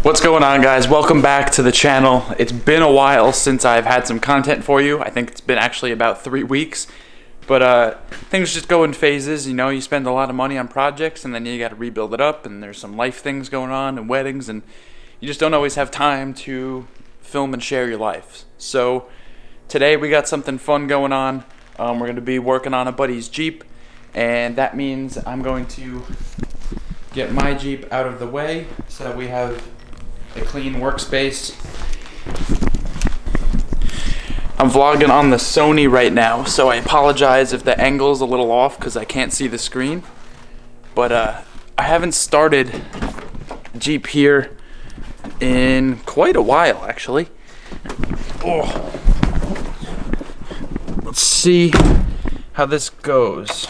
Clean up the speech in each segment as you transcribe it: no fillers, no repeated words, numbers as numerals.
What's going on, guys? Welcome back to the channel. It's been a while since I've had some content for you. I think it's been actually about 3 weeks. But things just go in phases. You know, you spend a lot of money on projects and then you got to rebuild it up, and there's some life things going on and weddings, and you just don't always have time to film and share your life. So today we got something fun going on. We're going to be working on a buddy's Jeep, and that means I'm going to get my Jeep out of the way so that we have a clean workspace. I'm vlogging on the Sony right now, so I apologize if the angle's a little off because I can't see the screen. But I haven't started Jeep here in quite a while, actually. Oh. Let's see how this goes.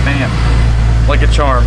Bam, like a charm.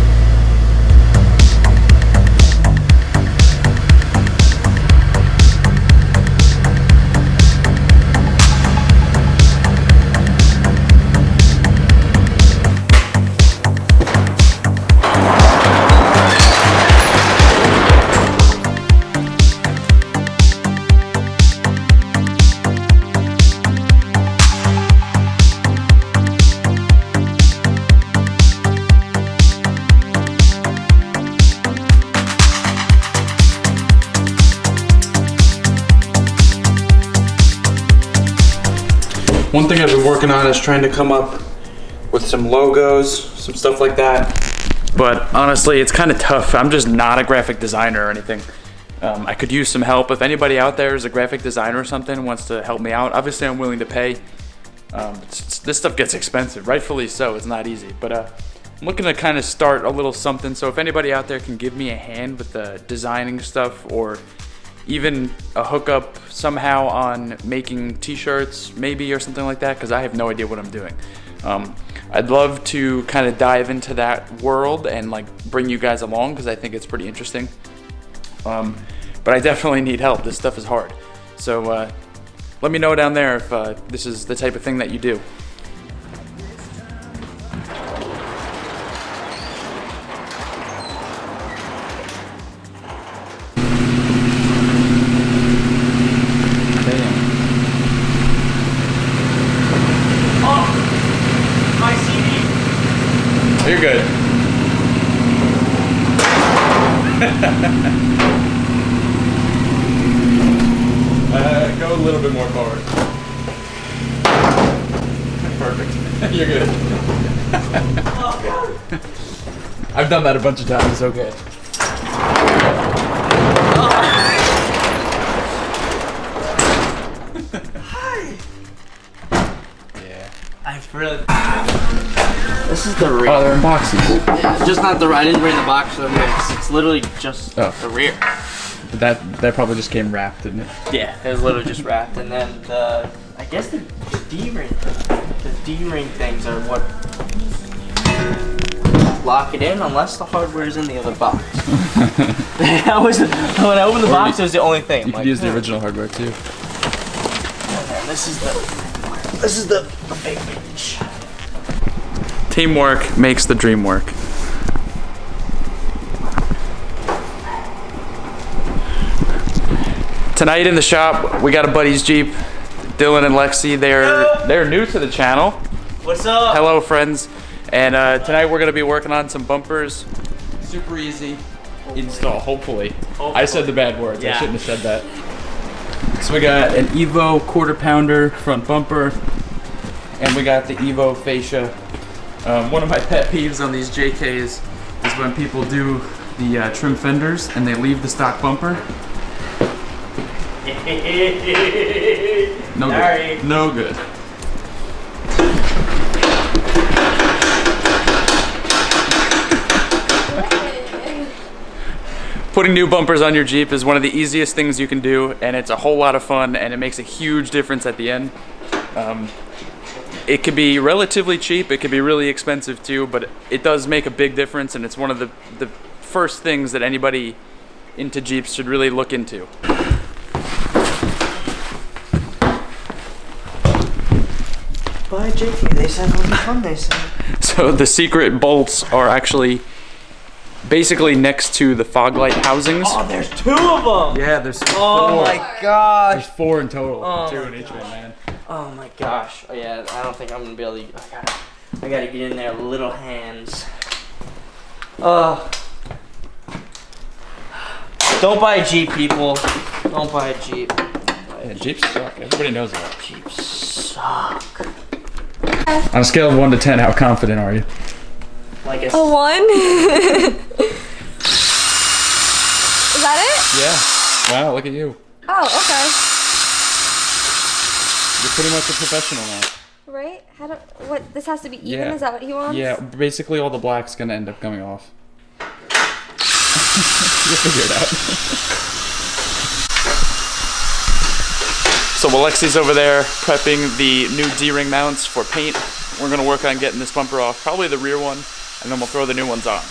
One thing I've been working on is trying to come up with some logos, some stuff like that. But honestly, it's kind of tough. I'm just not a graphic designer or anything. I could use some help. If anybody out there is a graphic designer or something, wants to help me out, obviously I'm willing to pay. This stuff gets expensive, rightfully so. It's not easy. But I'm looking to kind of start a little something. So if anybody out there can give me a hand with the designing stuff, or even a hookup somehow on making t-shirts maybe, or something like that, because I have no idea what I'm doing. I'd love to kind of dive into that world and like bring you guys along, because I think it's pretty interesting. But I definitely need help. This stuff is hard. So let me know down there if this is the type of thing that you do. You're good. Go a little bit more forward. Perfect. You're good. I've done that a bunch of times. It's okay. Hi. Yeah. I've really. This is the rear. Oh, they're in boxes. Yeah, just not the. I didn't bring the box for the rear. It's literally just the rear. But that probably just came wrapped, didn't it? Yeah, it was literally just wrapped, and then the. I guess the D-ring. The D-ring things are what lock it in, unless the hardware is in the other box. That was when I opened the box. It was the only thing. You could use the original hardware too. And then this is the big bitch. Teamwork makes the dream work. Tonight in the shop, we got a buddy's Jeep. Dylan and Lexi, they're new to the channel. What's up? Hello, friends. And tonight we're gonna be working on some bumpers. Super easy install, hopefully. I said the bad words. Yeah. I shouldn't have said that. So we got an EVO 1/4 pounder front bumper, and we got the EVO fascia. One of my pet peeves on these JKs is when people do the trim fenders and they leave the stock bumper. No good. No good. Putting new bumpers on your Jeep is one of the easiest things you can do, and it's a whole lot of fun, and it makes a huge difference at the end. It could be relatively cheap, it could be really expensive too, but it does make a big difference, and it's one of the first things that anybody into Jeeps should really look into. Bye. Why JK? They said it would be fun, they said. So the secret bolts are actually basically next to the fog light housings. Oh, there's 2 of them! Yeah, there's 4. Oh my gosh! There's 4 in total. Oh 2 in each one, man. Oh my gosh. Oh yeah, I don't think I'm gonna be able to. I gotta get in there, little hands. Don't buy a Jeep, people. Don't buy a Jeep. Yeah, Jeeps suck. Everybody knows that. Jeeps suck. On a scale of 1 to 10, how confident are you? Like a 1? Is that it? Yeah. Wow, look at you. Oh, okay. You're pretty much a professional now. Right? What? This has to be even? Yeah. Is that what he wants? Yeah, basically all the black's gonna end up coming off. You'll figure it out. So Alexi's over there prepping the new D-ring mounts for paint. We're gonna work on getting this bumper off, probably the rear one, and then we'll throw the new ones on.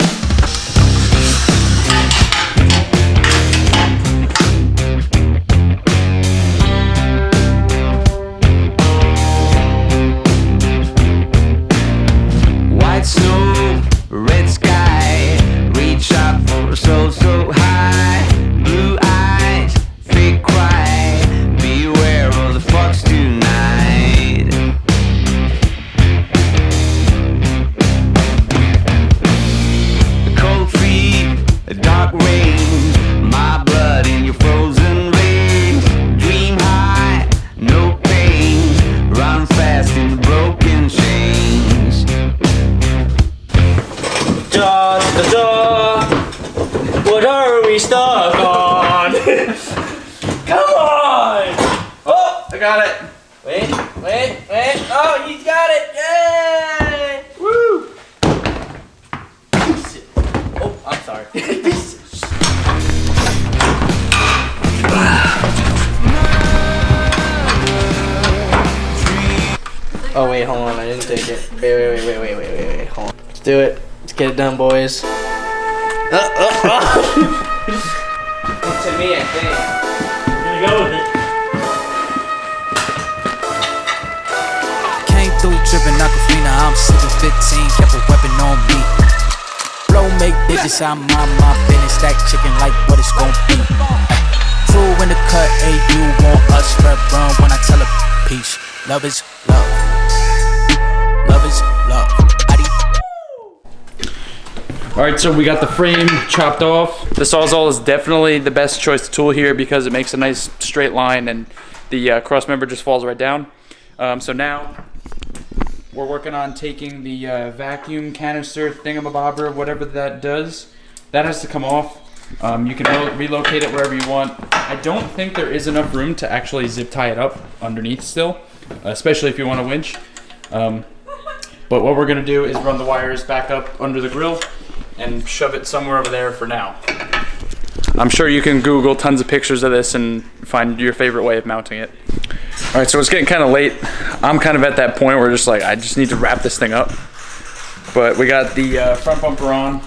White snow, red sky, reach up for so high. Blue eyes, fake cry, beware of the fox tonight. Cold feet, a dark rain, my blood in your frozen veins. Dream high, no pain, run fast in the broken chains. Da da da. What are we stuck on? Come on! Oh, I got it. Wait. Oh, he's got it. Yay! Woo! Oh, I'm sorry. Oh wait, hold on. I didn't take it. Wait. Hold on. Let's do it. Let's get it done, boys. To me, I think. I'm gonna go with it. Came through dripping Aquafina, I'm 715, kept a weapon on me. Flow make bitches, I'm on my business, stack chicken like what it's gon' be. Two in the cut, hey, you want us, red run when I tell a peace. Love is love. Love is love. Alright, so we got the frame chopped off. The Sawzall is definitely the best choice tool here because it makes a nice straight line and the cross member just falls right down. So now we're working on taking the vacuum canister thingamabobber, whatever that does. That has to come off. You can relocate it wherever you want. I don't think there is enough room to actually zip tie it up underneath still, especially if you want a winch. But what we're gonna do is run the wires back up under the grill and shove it somewhere over there for now. I'm sure you can Google tons of pictures of this and find your favorite way of mounting it. All right, so it's getting kind of late. I'm kind of at that point where just like, I just need to wrap this thing up. But we got the front bumper on.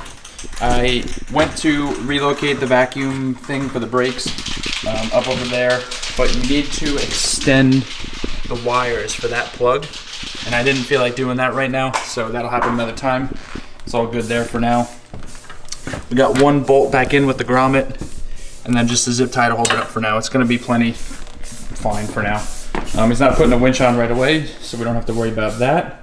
I went to relocate the vacuum thing for the brakes up over there, but you need to extend the wires for that plug. And I didn't feel like doing that right now, so that'll happen another time. It's all good there for now. We got one bolt back in with the grommet, and then just a zip tie to hold it up for now. It's gonna be plenty fine for now. He's not putting a winch on right away, so we don't have to worry about that.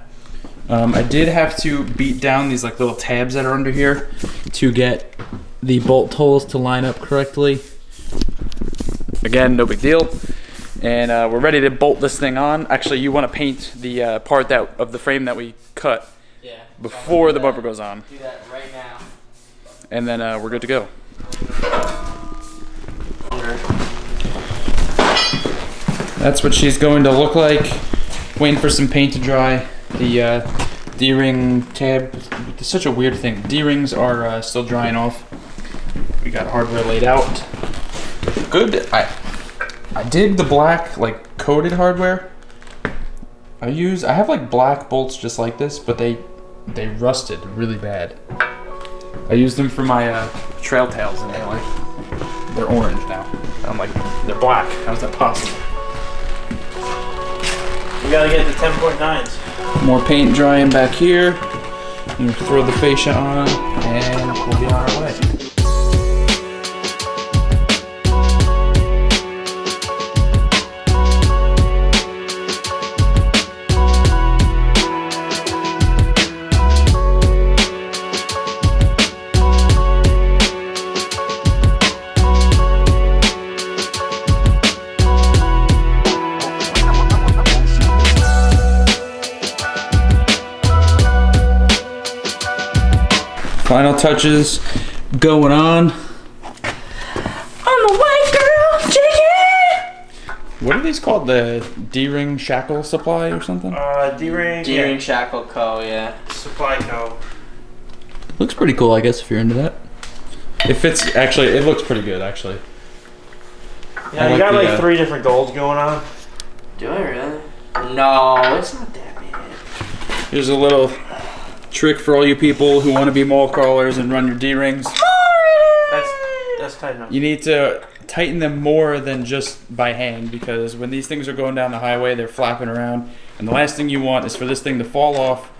I did have to beat down these like little tabs that are under here to get the bolt holes to line up correctly. Again, no big deal. And we're ready to bolt this thing on. Actually, you want to paint the part of the frame that we cut before the bumper goes on. Do that right now. And then we're good to go. That's what she's going to look like. Waiting for some paint to dry. The D-ring tab, it's such a weird thing. D-rings are still drying off. We got hardware laid out. Good. I dig the black, like, coated hardware. I have like black bolts just like this, but they rusted really bad. I used them for my trail tails and they're orange now. I'm like, they're black. How's that possible? You gotta get the 10.9s. More paint drying back here. And throw the fascia on, and we'll be on our way. Final touches going on. I'm the white girl, JK! What are these called? The D-ring shackle supply or something? D-ring. D-ring Shackle Co. Yeah. Supply Co. Looks pretty cool, I guess, if you're into that. It fits. Actually, it looks pretty good. Actually. Yeah, you got like 3 different golds going on. Do I really? No, it's not that bad. Here's a little trick for all you people who want to be mall crawlers and run your D-rings. That's tight enough. You need to tighten them more than just by hand, because when these things are going down the highway, they're flapping around, and the last thing you want is for this thing to fall off,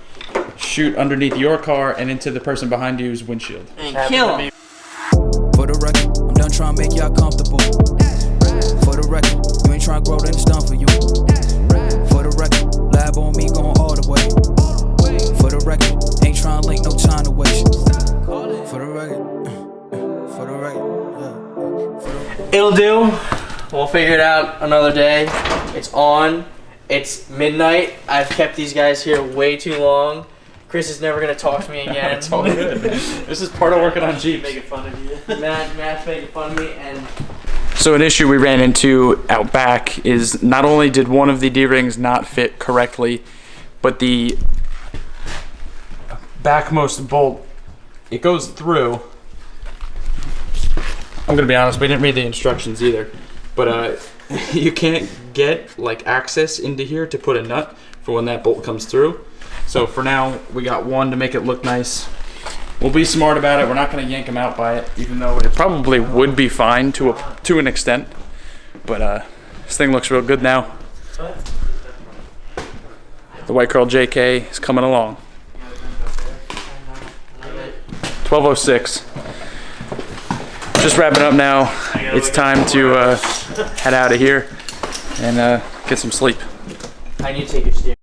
shoot underneath your car and into the person behind you's windshield. And kill him. For the record, I'm done trying to make y'all comfortable. For the record, you ain't trying to grow, then it's done for you. For the record, lab on me going all the way. For the record, ain't trying to link, no time to waste. For the record, for the record, It'll do. We'll figure it out another day. It's on. It's midnight. I've kept these guys here way too long. Chris is never gonna talk to me again. It's all good. This is part of working on Jeeps. Making fun of you. Matt's making fun of me, and So an issue we ran into out back is not only did one of the D-rings not fit correctly, but the backmost bolt, it goes through. I'm gonna be honest, we didn't read the instructions either, but you can't get like access into here to put a nut for when that bolt comes through. So for now, we got one to make it look nice. We'll be smart about it. We're not gonna yank them out by it, even though it probably would be fine to an extent. But this thing looks real good now. The white girl JK is coming along. 12:06. Just wrapping up now. It's time to head out of here and get some sleep. I need to take your steering.